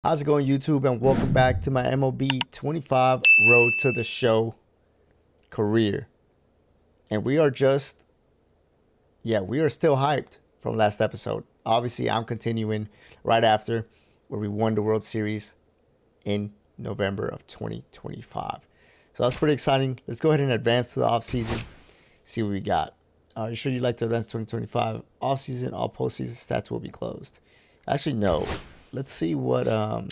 How's it going, YouTube? And welcome back to my MLB 25 Road to the Show career. And we are still hyped from last episode. Obviously, I'm continuing right after where we won the World Series in November of 2025. So that's pretty exciting. Let's go ahead and advance to the offseason, see what we got. Are you sure you'd like to advance 2025? Offseason, all postseason stats will be closed. Actually, no. Let's see what kind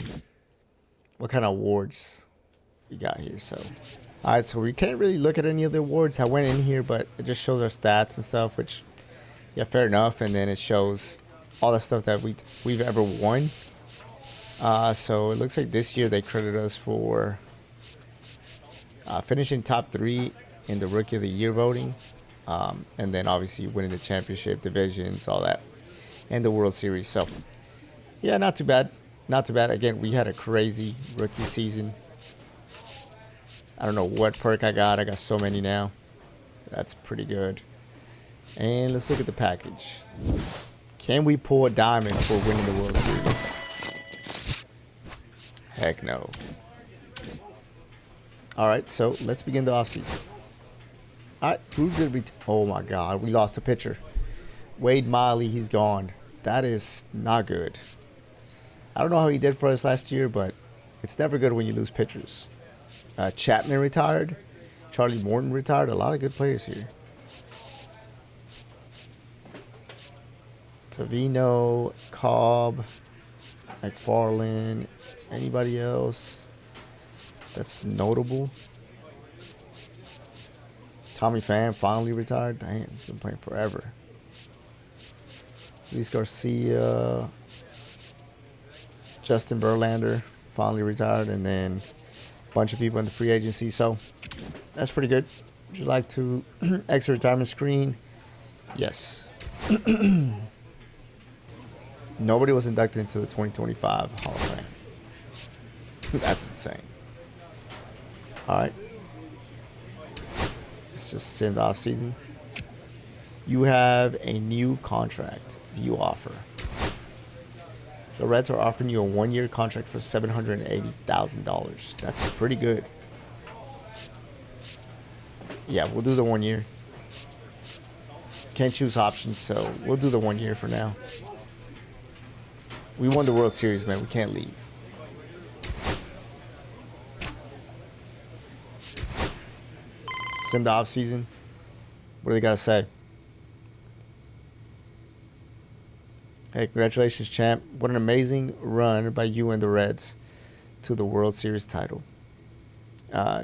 of awards we got here. So, all right, so we can't really look at any of the awards. I went in here, but it just shows our stats and stuff, which, yeah, fair enough. And then it shows all the stuff that we've ever won. So it looks like this year they credit us for finishing top 3 in the Rookie of the Year voting, and then obviously winning the championship, divisions, all that, and the World Series. So. Yeah, not too bad. Not too bad. Again, we had a crazy rookie season. I don't know what perk I got. I got so many now. That's pretty good. And let's look at the package. Can we pull a diamond for winning the World Series? Heck no. All right, so let's begin the offseason. All right, who did we... Oh, my God. We lost a pitcher. Wade Miley, he's gone. That is not good. I don't know how he did for us last year, but it's never good when you lose pitchers. Chapman retired. Charlie Morton retired. A lot of good players here. Tavino, Cobb, McFarland. Anybody else that's notable? Tommy Pham finally retired. Damn, he's been playing forever. Luis Garcia, Justin Verlander finally retired, and then a bunch of people in the free agency. So that's pretty good. Would you like to exit retirement screen? Yes. Nobody was inducted into the 2025 Hall of Fame. That's insane. All right. Let's just send the off season. You have a new contract view offer. The Reds are offering you a 1-year contract for $780,000. That's pretty good. Yeah, we'll do the 1 year. Can't choose options, so we'll do the 1 year for now. We won the World Series, man. We can't leave. Send the off season. What do they got to say? Hey, congratulations, champ. What an amazing run by you and the Reds to the World Series title.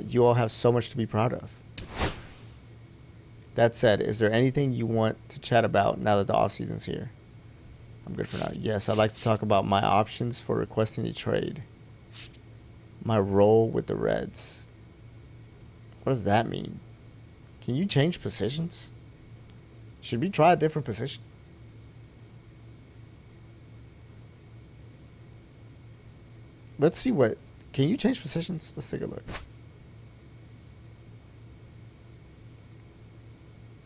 You all have so much to be proud of. That said, is there anything you want to chat about now that the offseason's here? I'm good for now. Yes, I'd like to talk about my options for requesting a trade. My role with the Reds. What does that mean? Can you change positions? Should we try a different position? Let's see what... Can you change positions? Let's take a look.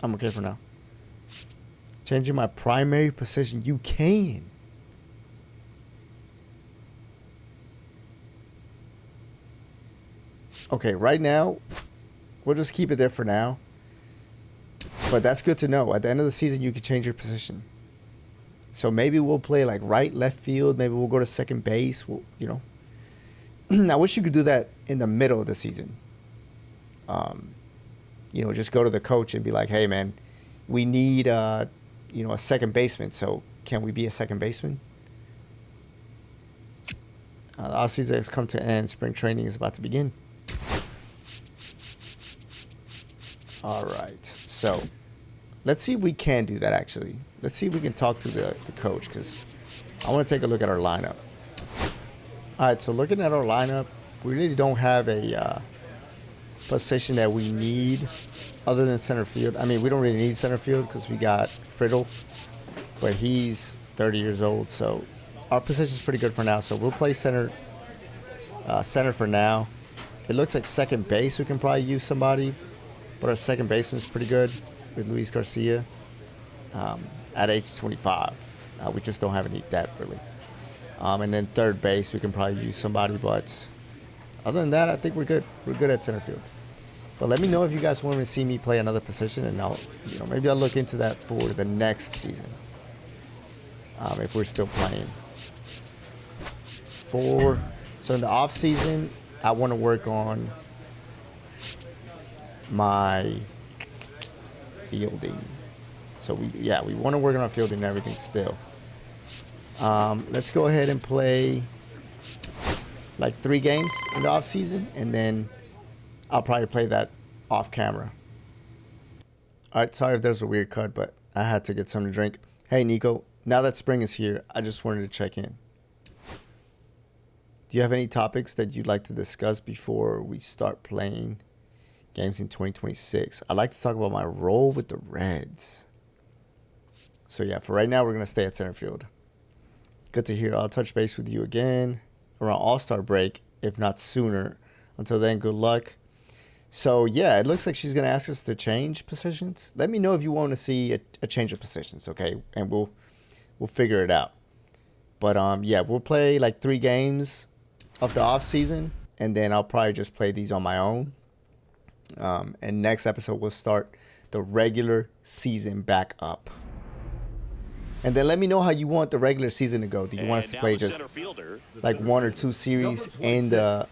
I'm okay for now. Changing my primary position. You can. Okay, right now, we'll just keep it there for now. But that's good to know. At the end of the season, you can change your position. So maybe we'll play like right, left field. Maybe we'll go to second base. We'll, you know. I wish you could do that in the middle of the season. You know, just go to the coach and be like, hey, man, we need, you know, a second baseman. So can we be a second baseman? The offseason has come to an end. Spring training is about to begin. All right. So let's see if we can do that, actually. Let's see if we can talk to the coach, because I want to take a look at our lineup. All right, so looking at our lineup, we really don't have a position that we need other than center field. I mean, we don't really need center field because we got Friddle, but he's 30 years old, so our position is pretty good for now. So we'll play center for now. It looks like second base we can probably use somebody, but our second baseman is pretty good with Luis Garcia at age 25. We just don't have any depth, really. And then third base, we can probably use somebody. But other than that, I think we're good. We're good at center field. But let me know if you guys want to see me play another position, and maybe I'll look into that for the next season. If we're still playing. So in the off season, I want to work on my fielding. So we want to work on our fielding and everything still. Let's go ahead and play like 3 games in the off season, and then I'll probably play that off camera. All right, sorry if there's a weird cut, but I had to get something to drink. Hey, Nico, now that spring is here, I just wanted to check in. Do you have any topics that you'd like to discuss before we start playing games in 2026? I'd like to talk about my role with the Reds. So yeah, for right now, we're going to stay at center field. Good to hear. I'll touch base with you again around All-Star break, if not sooner. Until then, good luck. So yeah, it looks like she's going to ask us to change positions. Let me know if you want to see a change of positions, okay? And we'll figure it out. But yeah, we'll play like 3 games of the off season, and then I'll probably just play these on my own. And next episode, we'll start the regular season back up. And then let me know how you want the regular season to go. Do you want us to play just like 1 or 2 series in the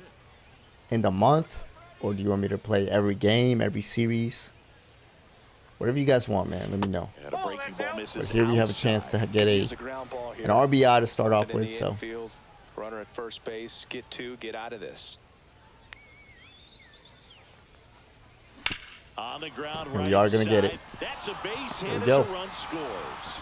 month? Or do you want me to play every game, every series? Whatever you guys want, man, let me know. But here we have a chance to get an RBI to start off with. So runner at first base, get 2, get out of this. On the ground, and we are going to get it. That's a base hit. There we go. Run scores.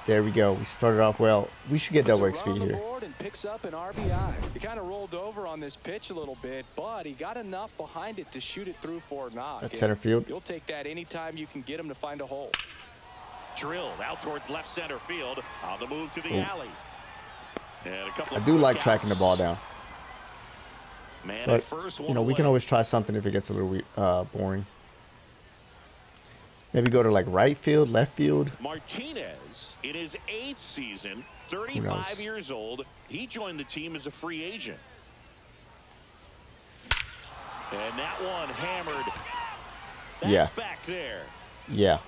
There we go. We started off well. We should get double XP here. And picks up an RBI. He kind of rolled over on this pitch a little bit, but he got enough behind it to shoot it through for a knock. At center field. You'll take that anytime you can get him to find a hole. Drilled out towards left center field. On the move to the alley. And a couple I do like tracking the ball down. But, we can always try something if it gets a little boring. Maybe go to like right field, left field. Martinez, in his 8th season, 35 years old, he joined the team as a free agent. And that one hammered. That's back there. Yeah.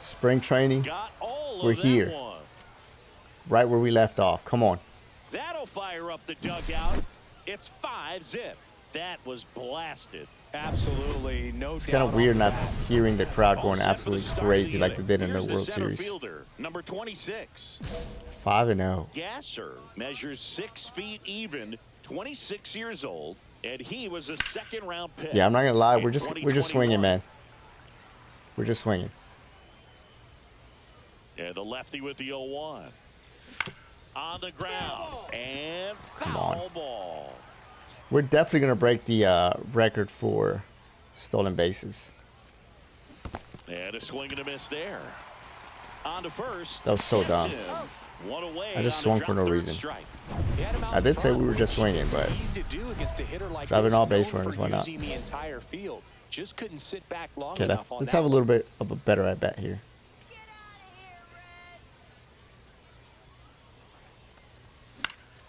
Spring training. We're here. Right where we left off. Come on. That'll fire up the dugout. It's 5-zip. That was blasted. Absolutely no. It's kind of weird not hearing the crowd going absolutely crazy like they did in the World Series. Fielder, number 26. 5-0. Gasser measures 6 feet even, 26 years old, and he was a second-round pick. Yeah, I'm not gonna lie. We're just swinging, man. We're just swinging. Yeah, the lefty with the 0-1. On the ground and foul ball. We're definitely going to break the record for stolen bases. And a swing and a miss there. On to first. That was so dumb. I just swung for no reason. I did say we were just swinging, but driving all base runners, why not? Okay, let's have a little bit of a better at bat here.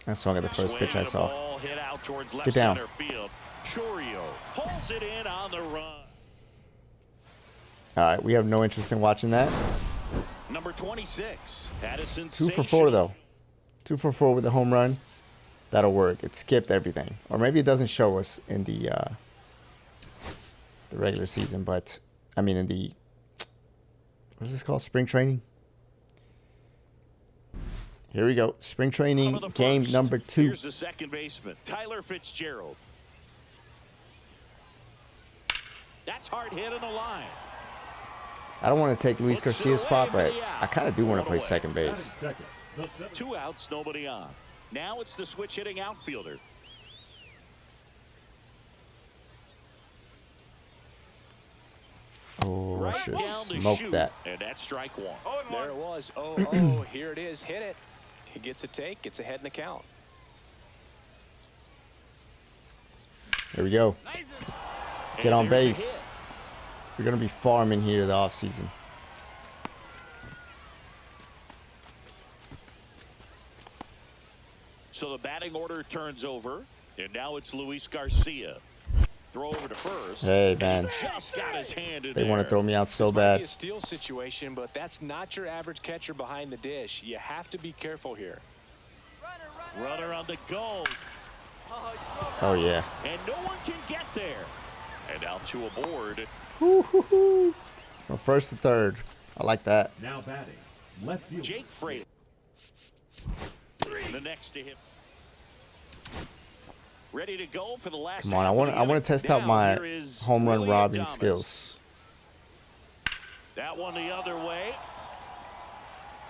I swung at the first pitch I saw. Get down. Pulls it in on the run. All right, we have no interest in watching that. Number 26. 2 for 4 though. 2 for 4 with a home run. That'll work. It skipped everything, or maybe it doesn't show us in the regular season, but I mean in the what's this called? Spring training. Here we go. Spring training game number 2. Here's the second baseman, Tyler Fitzgerald. That's hard hit in the line. I don't want to take Luis Garcia's spot, but I kind of do want to play second base. 2 outs, nobody on. Now it's the switch hitting outfielder. Oh, I should smoke that. And that's strike 1. There it was. Oh, here it is. Hit it. He gets a take, gets ahead in the count. There we go. Get on base. We're going to be farming here the offseason. batting order turns over, and now it's Luis Garcia. Throw over to first. Hey, man. Just got his hand in They want to there. throw me out so This might be bad. a steal situation, but that's not your average catcher behind the dish. You have to be careful here. Runner on the go. Oh, yeah. And no one can get there. And out to aboard. From first to third. I like that. Now batting, left field. Jake Frater. The next to him. Ready to go for the last. Come on, I want to test out my home run robbing skills. That one the other way.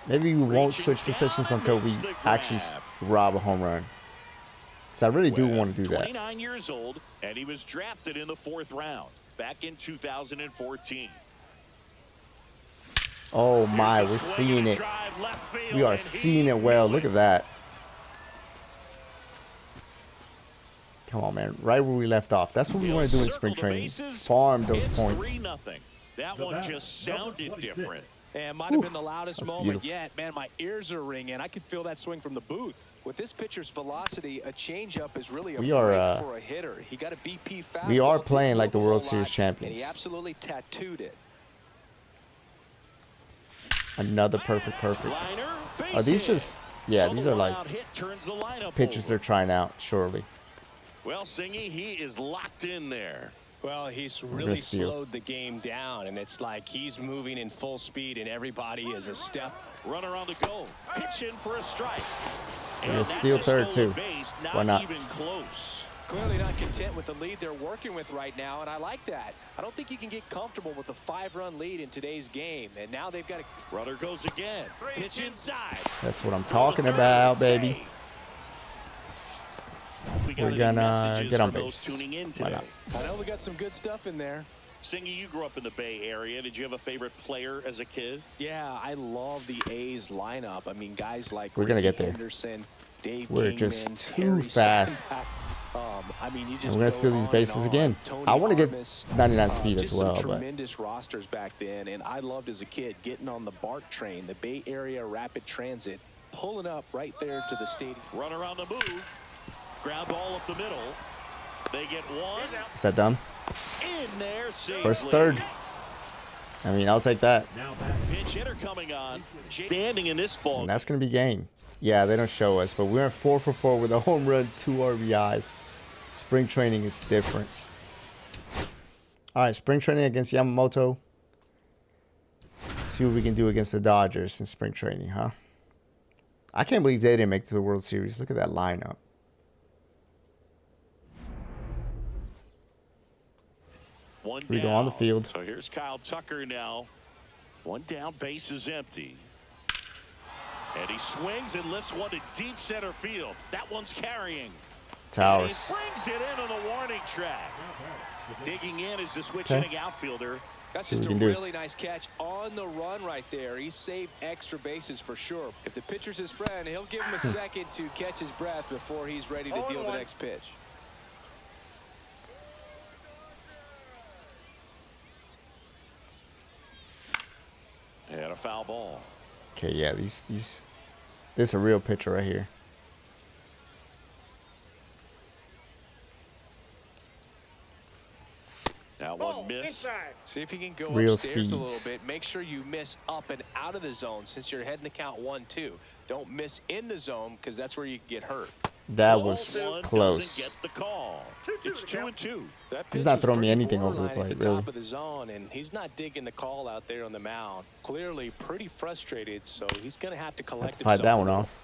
Maybe we won't switch positions until we actually rob a home run. Because I really do want to do that. 29 years old, and he was drafted in the 4th round back in 2014. Oh my, we're seeing it. We are seeing it well. Look at that. Come on, man. Right where we left off. That's what we want to do in spring training. Farm those points. 3-0. That one just sounded different. And might have been the loudest That's moment beautiful. yet. Man, my ears are ringing. I could feel that swing from the booth. With this pitcher's velocity, a changeup is really a We are, break for a hitter. He got a BP fastball. We are playing like the didn't move World a whole Series lot, champions. And he absolutely tattooed it. Another perfect. Liner, Are these base just... hit. Yeah, So these the are like one-out hit turns the lineup pitches over. they're trying out, surely. Well, Singy, he is locked in there. Well, he's gonna really steal. slowed the game down, and it's like he's moving in full speed, and everybody is a step. Runner on the go. Pitch in for a strike. We're gonna And steal that's a third, stolen too. base, Why not? Even close. Clearly not content with the lead they're working with right now, and I like that. I don't think you can get comfortable with a 5-run lead in today's game, and now they've got to... Runner goes again. Pitch inside. That's what I'm talking about, baby. Save. We got We're any gonna messages get on for base. those tuning in Why today? not? I know we got some good stuff in there. Singy, you grew up in the Bay Area. Did you have a favorite player as a kid? Yeah, I love the A's lineup. I mean, guys like We're gonna Ricky get there. Henderson, Dave We're Kingman, just too Harry fast. Steinbach. I mean, you just And we're gonna go steal these on bases and on. again. Tony I want to get Armas, 99 speed as just well, some but tremendous rosters back then, and I loved as a kid getting on the BART train, the Bay Area Rapid Transit, pulling up right there to the stadium. Runner on the move. Ground ball up the middle. They get one. is that dumb? In there safely. First, third. I mean, I'll take that. Now batting, Pitch hitter coming on. Standing in this ball. And that's gonna be game. Yeah, they don't show us, but we're in 4 for 4 with a home run, 2 RBIs. Spring training is different. All right, spring training against Yamamoto. See what we can do against the Dodgers in spring training, huh? I can't believe they didn't make it to the World Series. Look at that lineup. One We go down. on the field. So here's Kyle Tucker now. One down, base is empty. And he swings and lifts one to deep center field. That one's carrying. Towers. And he brings it in on the warning track. Digging in is the switch Okay. hitting outfielder. That's See what just we a can do. really nice catch on the run right there. He saved extra bases for sure. If the pitcher's his friend, he'll give him a second to catch his breath before he's ready to deal the next pitch. And a foul ball. Okay, yeah, this is a real pitcher right here. That one missed. See if you can go Real upstairs a little speeds. bit. Make sure you miss up and out of the zone since you're heading the count 1-2. Don't miss in the zone because that's where you can get hurt. That was Ball one close. doesn't get the call. It's 2-2. That He's pitch not was throwing me pretty anything over the borderline plate, at the really. top of the zone, and he's not digging the call out there on the mound. Clearly pretty frustrated, so he's going to have to collect Have to fight that himself one a little. off.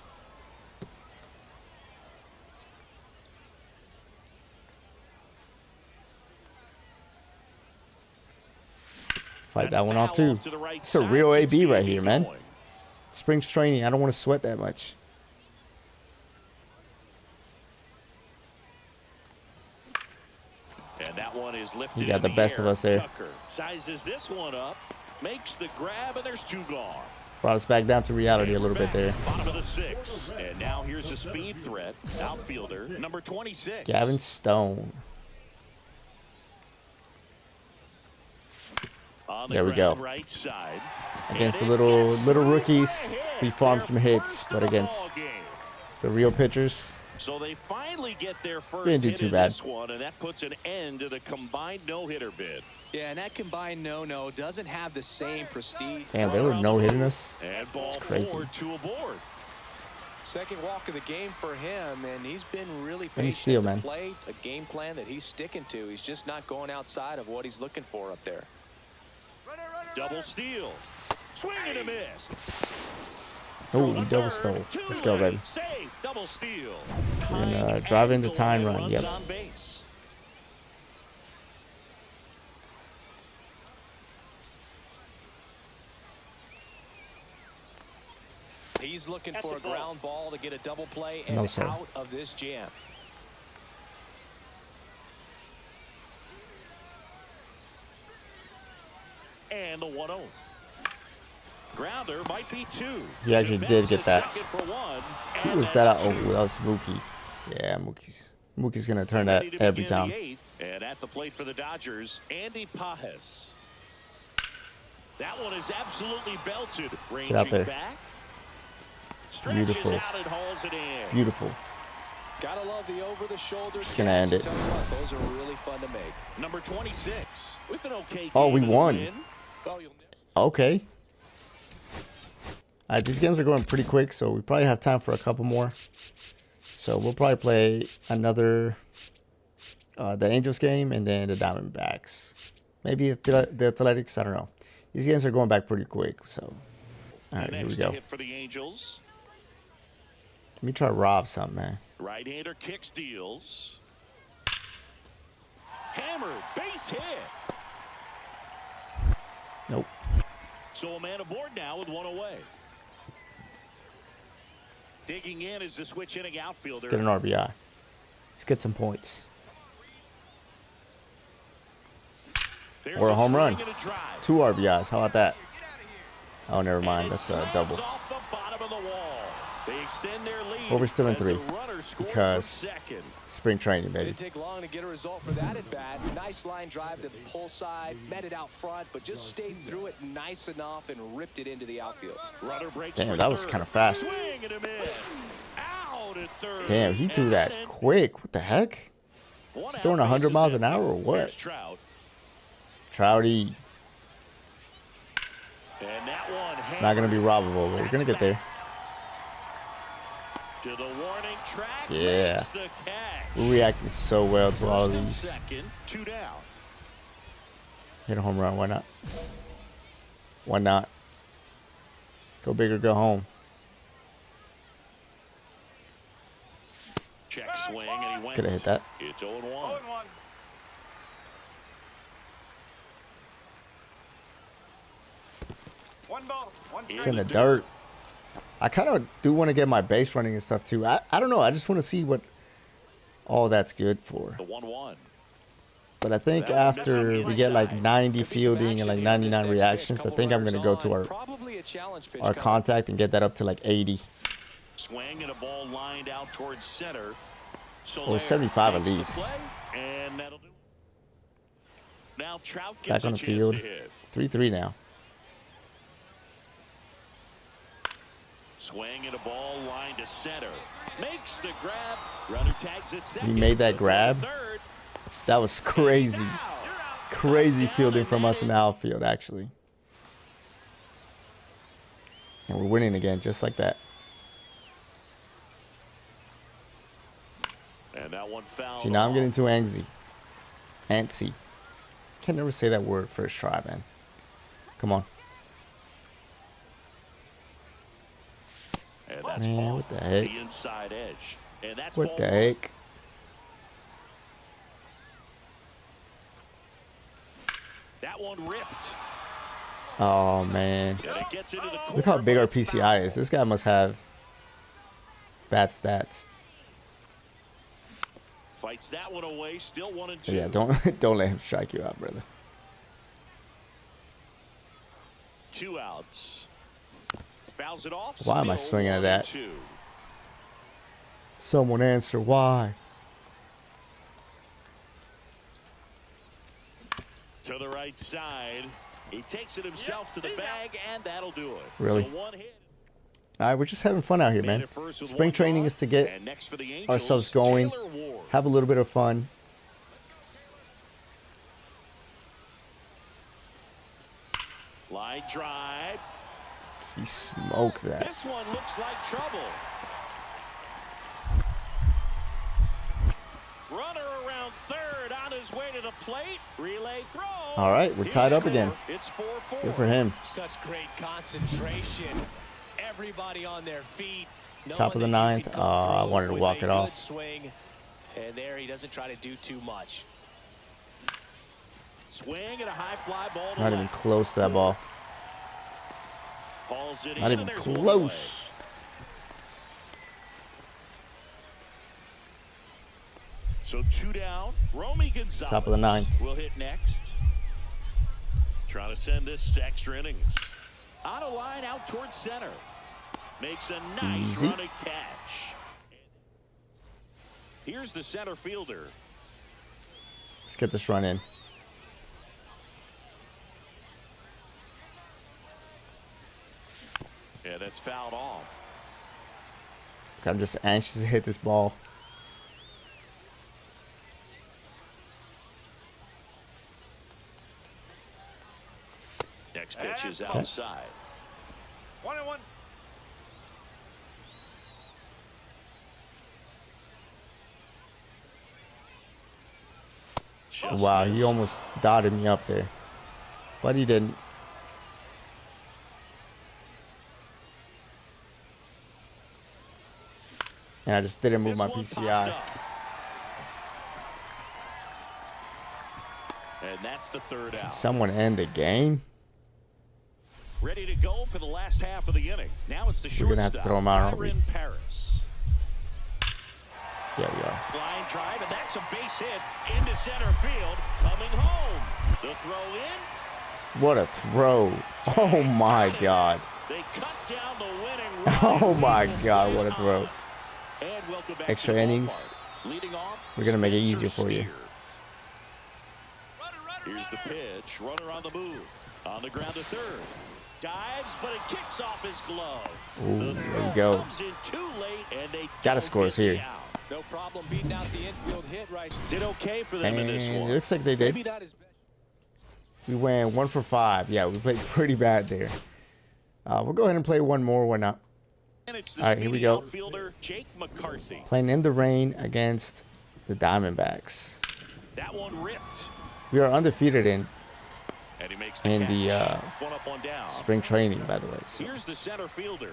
Fight that one off too. To the right It's a side, real keeps AB the right AB here, man. going. Spring's training. I don't want to sweat that much. And that one is lifted. You got in the best of air. us there. Tucker sizes this one up, makes the grab, and there's 2 gone. Brought us back down to reality a little bit there. Bottom of the 6th. And now here's a speed threat. Outfielder, number 26. Gavin Stone. On the There we go. ground right side. Against the And it little gets little through rookies, for a hit. we farmed Their some hits, first but of the against ball game. the real pitchers, So they finally get their first Didn't do hit too in bad. this one, and that puts an end to the combined no-hitter bid. Yeah, and that combined no-no doesn't have the same prestige. Damn, they were no hitting us. And ball It's crazy. 4 to aboard. Second walk of the game for him, and he's been really Let me patient steal, to man. play a game plan that he's sticking to. He's just not going outside of what he's looking for up there. Double steal. Swing and a miss. Oh, we double stole. Let's go, baby. Save. Double steal. We're gonna drive in the time run. Yep. On base. He's looking for a ground ball to get a double play and No, sir. out of this jam. And the 1-0. Grounder might be 2. He actually did get that. Second for 1, Who and was that? that's Oh, 2. that was Mookie. Yeah, Mookie's gonna turn that Ready to every begin time. the 8th. And at the plate for the Dodgers, Andy Pajes. That one is absolutely belted. Ranging out there. back. Beautiful. Out and hauls it in. Beautiful. Gotta love the over-the-shoulder. Just gonna end it. Tell you what, those are really fun to make. Number 26 with an okay. Oh, we game and a won. win. Well, you'll Okay. All right, these games are going pretty quick, so we probably have time for a couple more. So we'll probably play another, the Angels game, and then the Diamondbacks. Maybe the Athletics. I don't know. These games are going back pretty quick. So, all right, The here we next go. hit for the Angels. Let me try to rob something, man. Right-hander kick steals. Hammered, base hit. Nope. So a man aboard now with 1 away. Digging in is the switch inning outfielder. Let's get an RBI. Let's get some points. There's Or a home run. swing and a drive. 2 RBIs. How about that? Oh, never mind. And it That's a double. slams off the bottom of the wall. They extend their lead. But we're still in as the 3 runner scores because from second. spring training, baby. Didn't take long to get a result for that at bat. Nice line drive to the pull side, met it out front, but just stayed through it nice enough and ripped it into the outfield. Runner breaks Damn, for that was third. kind of fast. Swing and a miss. Out at third. Damn, he threw And that ends quick. What the heck? one He's out, throwing 100 bases miles an empty. hour or what? Here's Trout. Trouty. And that one It's not going to be robbable, but we're going to get there. to the warning track. Yeah. Makes the catch. We're reacting so well to all of First and these. second, 2 down. Hit a home run. Why not? Why not? Go big or go home. Check swing, and he went. Could have hit that. It's 0-1. It's in the dirt. I kind of do want to get my base running and stuff too. I don't know. I just want to see what all that's good for. The 1-1. But I think after we get like 90 fielding and like 99 reactions, I think I'm going to go to our contact and get that up to like 80 Swing and a ball lined out towards center. or 75 at makes the least. play, and that'll do it. Now Trout Back gets on a the chance field. to hit. 3-3 now. Swing and a ball lined to center. Makes the grab. Runner tags it second. He made that grab. Third. That was crazy. Out. Crazy Down fielding and from us in the in. outfield, actually. And we're winning again, just like that. And that one fouled. See, now I'm off. getting too antsy. Can never say that word first try, man. Come on. And that's Man, off what the heck? the inside edge. And that's What ball the one. heck? That one ripped. Oh, man. And it gets into the corner. Look how big but our it's PCI fouled. is. This guy must have bad stats. Fights that one away. Still 1-2. Yeah, don't let him strike you out, brother. 2 outs. Fouls it off. Why am I Still swinging at that? 1-2. Someone answer why. To the right side. He takes it himself to the bag, and that'll do it. Really? So one hit. All right, we're just having fun out here, man. Spring training is to get ourselves going, have a little bit of fun. Line drive. He smoked that. This one looks like trouble. Runner around third on his way to the plate. Relay throw. All right, we're tied up again. It's 4-4. Good for him. Such great concentration. Everybody on their feet. Top of the ninth. I wanted to walk it off. Swing. And there he doesn't try to do too much. Swing and a high fly ball. Not even close to that ball. Not even close. So 2 down. Romy Gonzalez Top of the ninth. will hit next. Trying to send this extra innings. On a line out towards center. Makes a nice Easy. running catch. Here's the center fielder. Let's get this run in. Yeah, that's fouled off. I'm just anxious to hit this ball. Next pitch is outside. 1-1. Just Wow, he missed. almost dotted me up there. But he didn't. And I just didn't move my This one PCI. popped up. And that's the third out. Someone end the game? Ready to go for the last half of the inning. Now it's the We're gonna have to shortstop, throw him out, aren't we? Byron Paris. Yeah, we are. Line drive, and that's a base hit into center field. Coming home. The throw in. What a throw. Oh my God. They cut down the winning run. Oh my God, what a throw. And welcome back Extra to the innings. ballpark. Leading off, We're gonna make it Spencer easier for you. Steer. Here's the pitch. Runner on the move. On the ground to third. Dives, but it kicks off his glove. Ooh, The there throw we go. comes in too late, and they Gotta don't score us get the here. out. No problem beating out the infield hit right. Did okay for them in this And it one. looks like they Maybe did. not his best. We went 1 for 5. Yeah, we played pretty bad there. We'll go ahead and play one more. Why not? And it's the All right, here we speedy go. outfielder, Jake McCarthy. Playing in the rain against the Diamondbacks. That one ripped. We are undefeated in And he makes the in catch. the One up, one down. spring training, by the way. So Here's the center fielder.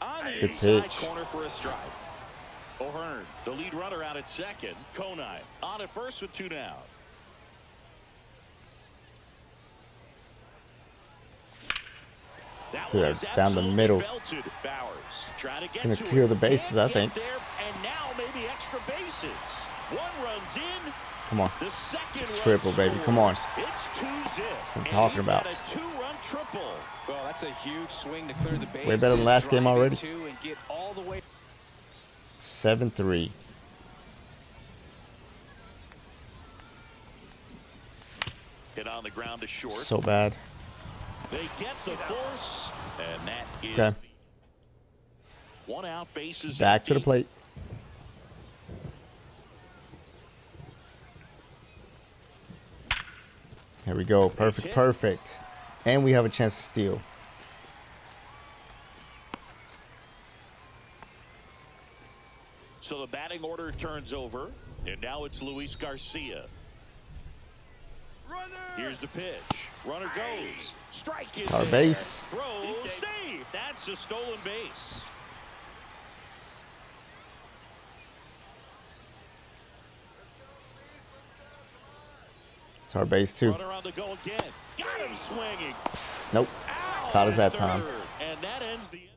On the Good inside pitch. corner for a strike. O'Hearn, the lead runner out at second. Conine on at first with 2 down. That To one the- is down the absolutely middle. belted. Bowers trying to get gonna to clear it. the bases, I Can't think. get there, and now maybe extra bases. One runs in. come on. The second Triple, run baby. Come on. scores. It's 2-zip. I'm And talking he's about. got a 2-run triple. Well, that's a huge swing to clear the bases. Way better than last game drive already. into and get all the way. 7-3. Hit on the ground to short. So bad. They get the force, and that is Okay. the 1 out, bases Back to the empty. plate. Here we go. Perfect, perfect. And we have a chance to steal. So the batting order turns over, and now it's Luis Garcia. Here's the pitch. Runner goes. Strike is Our there. base. Throw save. That's a stolen base. It's our base, too. Runner on the go again. Got him swinging. Nope. Out Caught us at that time. third. And that ends the inning.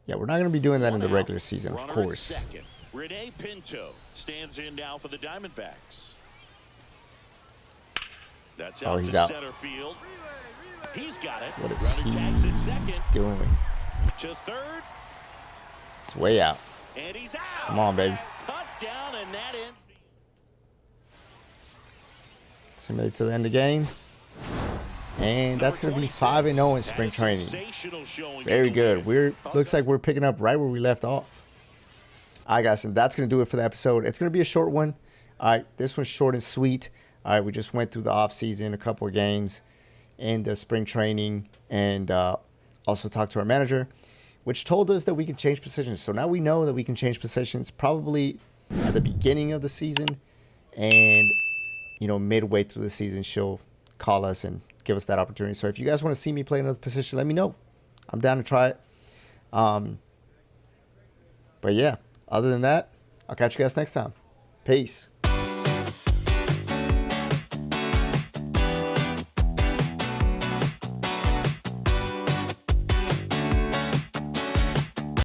Yeah, we're not going to be doing that in the 1 out. regular season, of Runner at course. second. Rene Pinto stands in now for the Diamondbacks. That's out he's to out. center field. He's got it. What is Runner he tags at second doing? to third, It's way out. and he's out. Come on, baby. Cut down, and that ends Simulate to the end of the game. And that's going to be 5-0 in spring training. Very good. Looks like we're picking up right where we left off. All right, guys, and that's going to do it for the episode. It's going to be a short one. All right, this one's short and sweet. All right, we just went through the offseason, a couple of games, and the spring training, and also talked to our manager, which told us that we could change positions. So now we know that we can change positions probably at the beginning of the season, and, you know, midway through the season, she'll call us and give us that opportunity. So if you guys want to see me play another position, let me know. I'm down to try it. But yeah, other than that, I'll catch you guys next time. Peace.